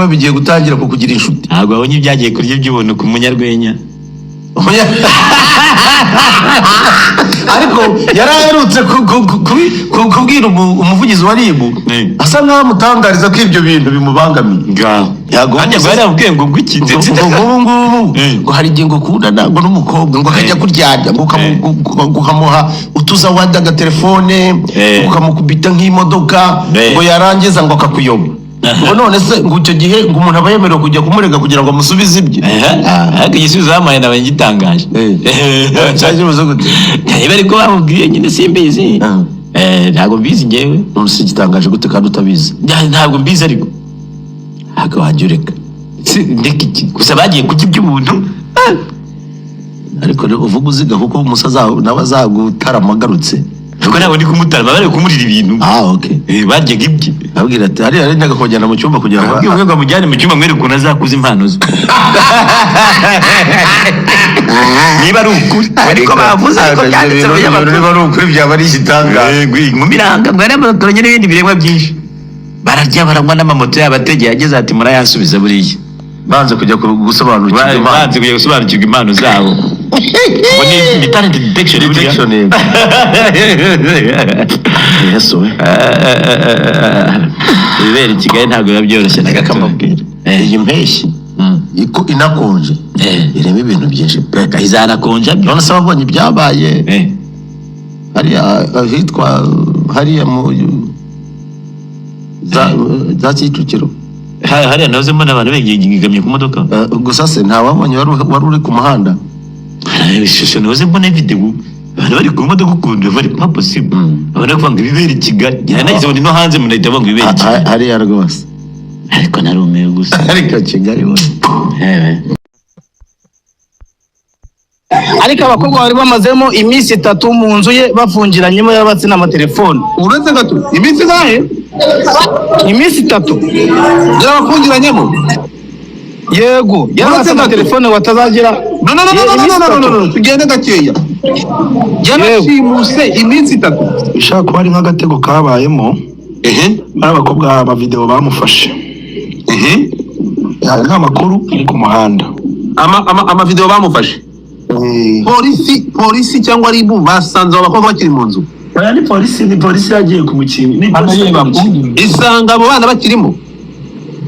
bigiye gutangira kukugira inshuti. Ntabwo abonye ibyagiye kurya by'ubuntu ku munyarwenya. Ariko yaraherutse kubwira umuvugizi wa RIB asa nkaho amutangariza ko ibyo bintu bimubangamiye. Yagomba yarabwiye ngo gwikite ngo hari igihe ngo kundana ngo n'umukobwa ngo akajya kuryarya ngo ukamuha utuza wadaga telefone ukamukubita nk'imodoka ngo yarangiza ngo akakuyoba. Ngo none se ngo icyo gihe ngo umuntu aba yemerewe kujya kumurega kugira ngo amusubize ibye. Ariko igisubizo bamaye nawe ngitangaje. Cyaje muzo gute? Niba ariko bamubwiye nyine simbizi. Ntabwo mbizi ngewe. Urusi gitangaje gute kandi utabizi? Ntabwo mbizi ariko. Hako hajureka. Ndeke iki gusa bagiye kujya iby'ubuntu. Ariko uvuga uziga kuko umusaza nawe azagutaramgarutse. Kuko nabo ndi kumutarama bari kumurira ibintu. Okay. Bagiye gibye. Abwira ati hari ndaga kujyana mu cyumba kugira ngo abwiye ngo mujyane mu cyumba mwere kuna zakuza impano ze. Niba ari ukuri ariko bavuze ko byanditse mu binyamakuru niba ari ukuri byaba ari igitanga. Mu miranga mwere abatoranye n'ibindi biremwa byinshi. Bararya baranywa n'amamoto y'abategeye ageze ati murayansubiza buriya. Banze kujya gusobanukirwa impano zabo. Ni talent detection Yes we. Ibere Kigali ntabwo yabyoroshye nakamubwira. Iyi mpeshyi iko inakonje. Ireme ibintu byinshi peka izanakonja none se babonye byabaye. Hari hitwa hari mu za Kicukiro. Hari nazo mbona abantu begigamye ku modoka. Gusa se nta wabonye wari uri ku muhanda. Ishusho nazo mbona video abantu bari ku modoka ukunda bari pas possible. Abana kwanga ibibera Kigali. Yanagize ngo no hanze munahita banga ibibera Kigali. Hari ya rwose. Ariko narumiye gusa. Ariko Kigali we. Ariko abakobwa bari bamazemo iminsi 3 mu nzu ye bafungiranyemo yabatse n'amatelefone. Uretse gato iminsi gahe? Iminsi 3 y'abafungiranyemo. Yego yabatse na telefone watazagira. No tugende gakeya. Yarashimuse iminsi 3. Ishaka kuba ari nk'agatego kabayemo. Abakobwa aba video bamufashe. Nta makuru iri ku muhanda. Ama video bamufashe. Polisi cyangwa RIB basanze abakobwa bakiri mu nzu. Ni polisi yagiye kumukinga. Ni polisi isanga abo bana bakirimo.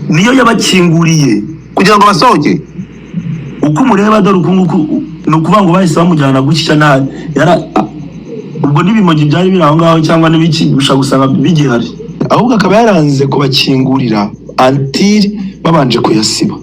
Niyo yabakinguriye kugira ngo basohoke. Uko mureba dore ukunguku no kuvuga ngo bahise bamujyana gukisha nabi. Ubwo nibimogi byari biraho ngaho cyangwa nibiki busha gusanga bigihari. Ahubwo akaba yaranze kubakingurira until babanje kuyasiba.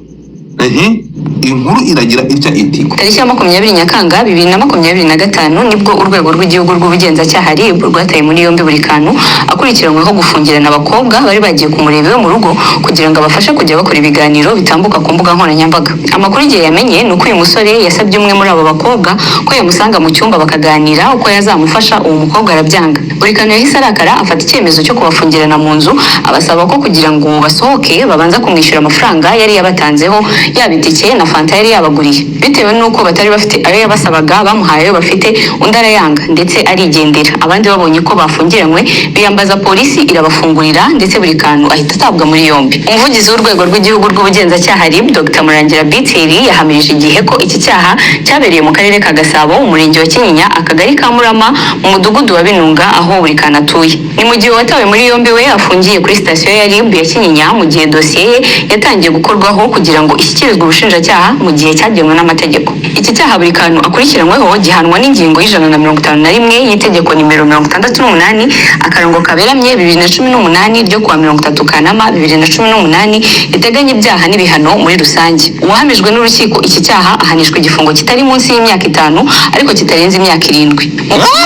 Inkuru iragira itya iti tariki ya 20 Nyakanga 2025 nibwo urwego rw'igihugu rw'ubugenzacyaha RIB rwataye muri yombi BURIKANTU akurikiranyweho gufungirana abakobwa bari bagiye kumureba yo mu rugo kugira ngo abafashe kujya bakora ibiganiro bitambuka ku mbuga nkoranyambaga. Amakuru igihe yamenye nuko uyu musore yasabye umwe muri abo bakobwa ko yamusanga mu cyumba bakaganira uko yazamufasha uwo mukobwa arabyanga. BURIKANTU yahise arakara afata icyemezo cyo kubafungirana mu nzu abasaba ko kugira ngo basohoke babanza kumwishyura amafaranga yari yabatanzeho yabitike na fanta yari yabaguriye. Bitewe nuko batari bafite ayo yabasabaga bamuhaye ayo bafite undi arayanga ndetse arigendera. Abandi babonye ko bafungiranywe biyambaza polisi irabafungurira ndetse BURIKANTU ahita atabwa muri yombi. Umuvugizi w'urwego rw'igihugu rw'ubugenzacyaha RIB Dr. Murangira Biteri yahamirije igihe ko iki cyaha cyabereye mu karere ka Gasabo umurenge wa Kinyinya akagari ka Murama mu mudugudu wa Binunga aho BURIKANTU atuye. Ni mu gihe watawe muri yombi we afungiye kuri station ya RIB ya Kinyinya mu gihe dosiye ye yatangiye gukorwaho kugira ngo ishyikirizwe ubushinjacyaha mu gihe cyagenwe n'amategeko. Iki cyaha BURIKANTU akurikiranyweho gihanwa n'ingingo y'151 y'itegeko nimero 68 akarongo kaberamye 2018 ryo kuwa 30 Kanama 2018 riteganya ibyaha n'ibihano muri rusange. Uwahamijwe n'urukiko iki cyaha ahanishwa igifungo kitari munsi y'imyaka 5 ariko kitarenze imyaka 7.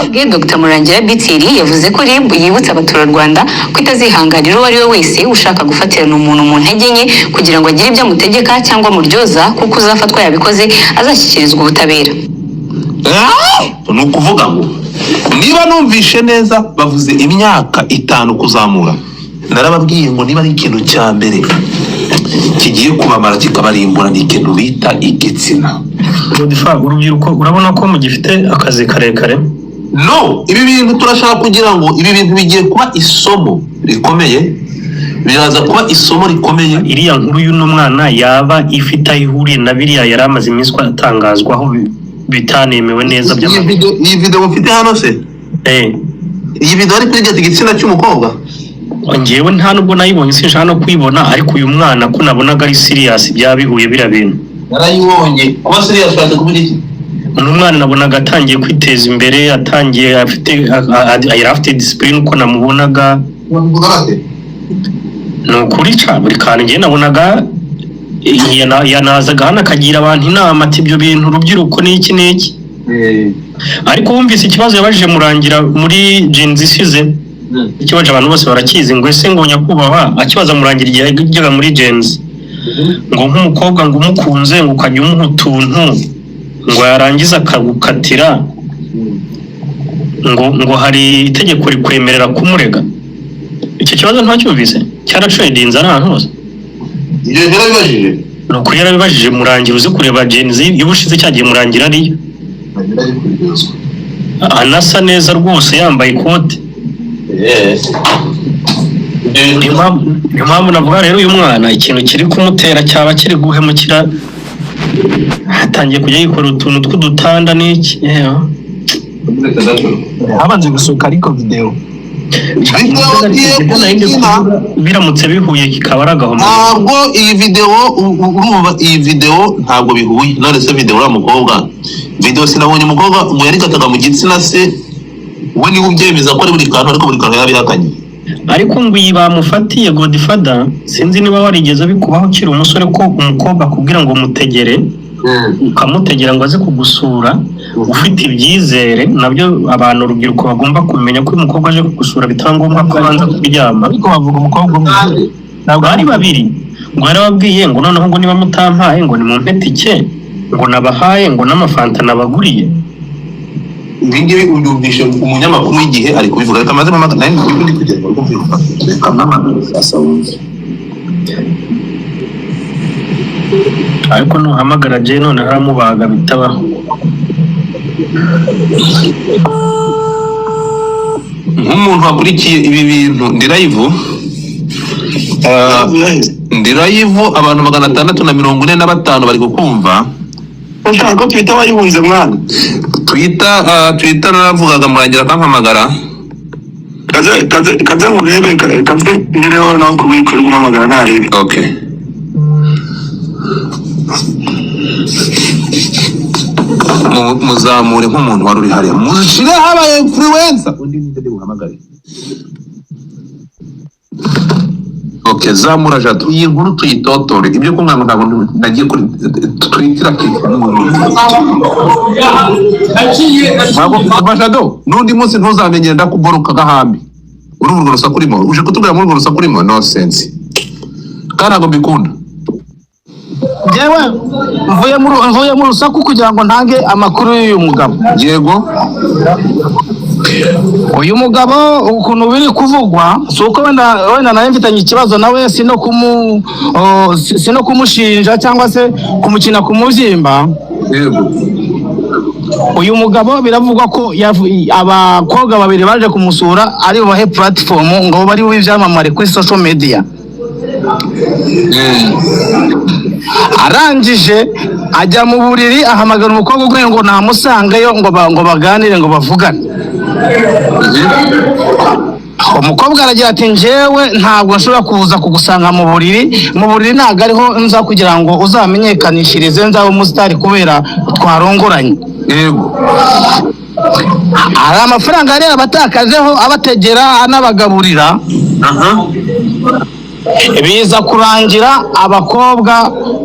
Mubwe Dr. Murangira Biteri yavuze ko RIB yibutsa abaturarwanda ko itazihanganira uwo ari we wese ushaka gufatirana umuntu mu ntege nke kugira ngo agire ibyo amutegeka cyangwa muryoza kuko uzafatwa yabikoze azashyikirizwa ubutabera. Ni ukuvuga ngo niba numvishe neza bavuze imyaka 5 kuzamura. Narababwiye ngo niba ari ikintu cya mbere kigiye kubamara kikabarimbura ni ikintu bita igitsina. Urubyiruko urabona ko mugifite akazi karekare. No, ibi bintu turashaka kugira ngo ibi bintu bigiye kuba isomo rikomeye biraza kuba isomo rikomeye. Iriya nkuru y'uno mwana yaba ifite ihuriye na biriya yari amaze iminsi atangazwaho bitanemewe neza by'amavideo. Iyi video mfite hano se iyi video ari kuri igitsina cy'umukobwa. Ngewe nta nubwo nayibonye sinshaka no kwibona, ariko uyu mwana ko nabonaga ari serious byabihuye bira bintu. Narayibonye kuba serious cyane kuvuga iki. Umwana nabonaga atangiye kwiteza imbere, atangiye afite discipline uko namubonaga. No kuri cha buri kantu ngiye nabonaga yanazaga hano akagira abantu inama ati ibyo bintu urubyiruko n'iki n'iki. Ariko wumvise ikibazo yabajije murangira muri Gen Z isize, ikibazo abantu bose barakizi ngo ese ngo nyakubahwa akibaza murangira igihe yajyaga muri Gen Z ngo nk'umukobwa ngo umukunze ngo ukajya umuha utuntu ngo yarangiza akagukatira ngo hari itegeko rikwemerera kumurega. Icyo kibazo ntacyumvise cyaracedinze ahantu hose. Iyo yarabibajije nuko yarabibajije murangira uzi kureba Gen Z y'ubushize cyagiye murangira ariyo anasa neza rwose yambaye ikote. Niyo mpamvu navuga rero uyu mwana ikintu kiri kumutera cyaba kiri guhemukira, hatangiye kujya yikora utuntu tw'udutanda n'iki. Habanje gusohoka ariko video biramutse bihuye kikaba aragaho. Ntabwo iyi video urumva, iyi video ntabwo bihuye. None se video ura mukobwa, video sinabonye umukobwa ngo yari gataga mu gitsina se, we ni ubyemeza ko ari buri kantu, ariko buri kantu yabihakanye. Ariko ngo iyi bamufatiye Godfather, sinzi niba warigeze bikubaho kiri umusore ko umukobwa akubwira ngo mutegere, ukamutegera ngo aze kugusura ufite ibyizere. Nabyo abantu urubyiruko bagomba kumenya ko umukobwa aje kugusura bitaba ngombwa ko abanza kuryama. Ariko bavuga umukobwa umwe ntabwo ari babiri, ngo yarababwiye ngo noneho ngo niba mutampaye ngo ni mu mpetike ngo nabahaye ngo n'amafanta nabaguriye. Ibingibi ubyumvishe umunyamakuru w'igihe ari kubivuga, reka maze mama nayo ndi kugenda kumva ariko nuhamagara je none haramubaga bitabaho. Nk'umuntu wakurikiye ibi bintu ndi live abantu 645 bari kukumva. Ushaka Twitter wayibunze mwana? Twitter naravugaga murangira kampamagara. Kaze murebe kaze nireho naho kubikora kumamagara ntarebe. Okay. Muzamure nk'umuntu wari uri hariya, mushire habaye influencer undi ninde buhamagare. Okay, zamura Jado, iyi nkuru tuyitotore. Ibyo kumwana ntabwo nagiye kuri Twitter ntabwo Jado, nundi munsi ntuzamenyera ndakuboroka gahambi. Uri mu rusa kurimo, uje kutubwira mu rusa kurimo, no sense. Kana ngo mbikunda. Jewe mvuye mu rusaku kugira ngo ntange amakuru y'uyu mugabo. Yego. Uyu mugabo ukuntu biri kuvugwa suko wenda naye mfitanye ikibazo nawe sino kumushinja cyangwa se kumukina kumubyimba. Yego. Uyu mugabo biravugwa ko abakobwa babiri baje kumusura ari bahe platform ngo bari w'ivyamamare kuri social media. Arangije ajya mu buriri ahamagara umukobwa gwe ngo namusangayo ngo baganire ngo bavugane. Umukobwa aragira ati njyewe ntabwo nshobora kuza kugusanga mu buriri ntabwo ariho nza kugira ngo uzamenyekanishirize nzabe umusitari kubera twarongoranye. Yego. Ari amafaranga rero abatakajeho abategera anabagaburira. Biza kurangira abakobwa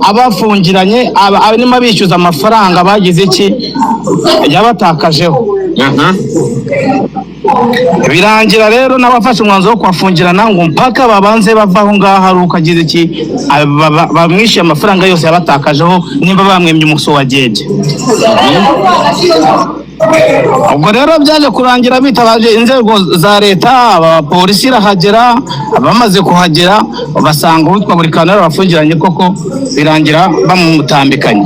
abafungiranye abanyuma bishyuza amafaranga bagize iki yabatakajeho. Birangira rero n'abafashe umwanzuro wo kwafungirana ngo mpaka babanze bavaho ngaha ari ukagize iki bamwishyuye amafaranga yose yabatakajeho nimba bamwemye umuso wa jeje. Ubwo rero byaje kurangira bitabaje inzego za leta, abapolisi irahagera, abamaze kuhagera basanga utwa BURIKANTU bafungiranye koko birangira bamumutambikanye.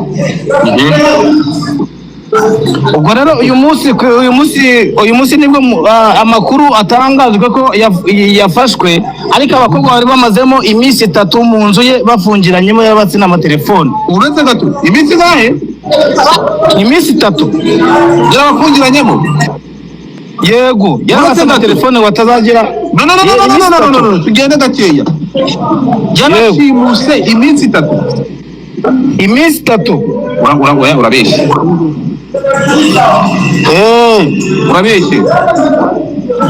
ubwo rero uyu munsi nibwo amakuru atangazwe ko yafashwe, ariko abakobwa bari bamazemo iminsi 3 mu nzu ye bafungiranyemo yabatse n'amatelefone. uretse gato iminsi ngahe? Iminsi 3 yarabafungiranyemo. yego yabatse na telefone watazagira. No, tugende gakeya. Yarashimuse iminsi 3. Iminsi 3 urabeshye. Urabeshye.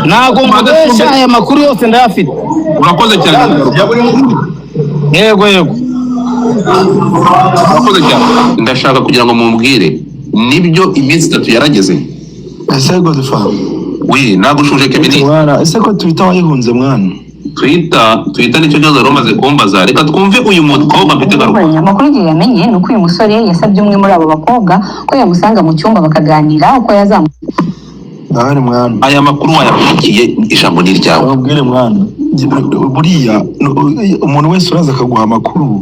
Ntago mbabeshya, aya makuru yose ndayafite. Urakoze cyane. Yego urakoze cyane. Ndashaka kugira ngo mumbwire nibyo iminsi 3 yarageze. ese Godfather nagushuje Kevin. ese ko Twitter wayihunze mwana? Twitter nicyo cyazo romaze kumbaza. Reka twumve uyu mukobwa mfite garuka. Amakuru ngiye yamenye nuko uyu musore yasabye umwe muri abo bakobwa ko yamusanga mu cyumba bakaganira uko yazamuka. Ndahari mwana. Aya makuru wayakurikiye, ijambo ni ryawe. Ubwire mwana, buriya umuntu wese uraza akaguha amakuru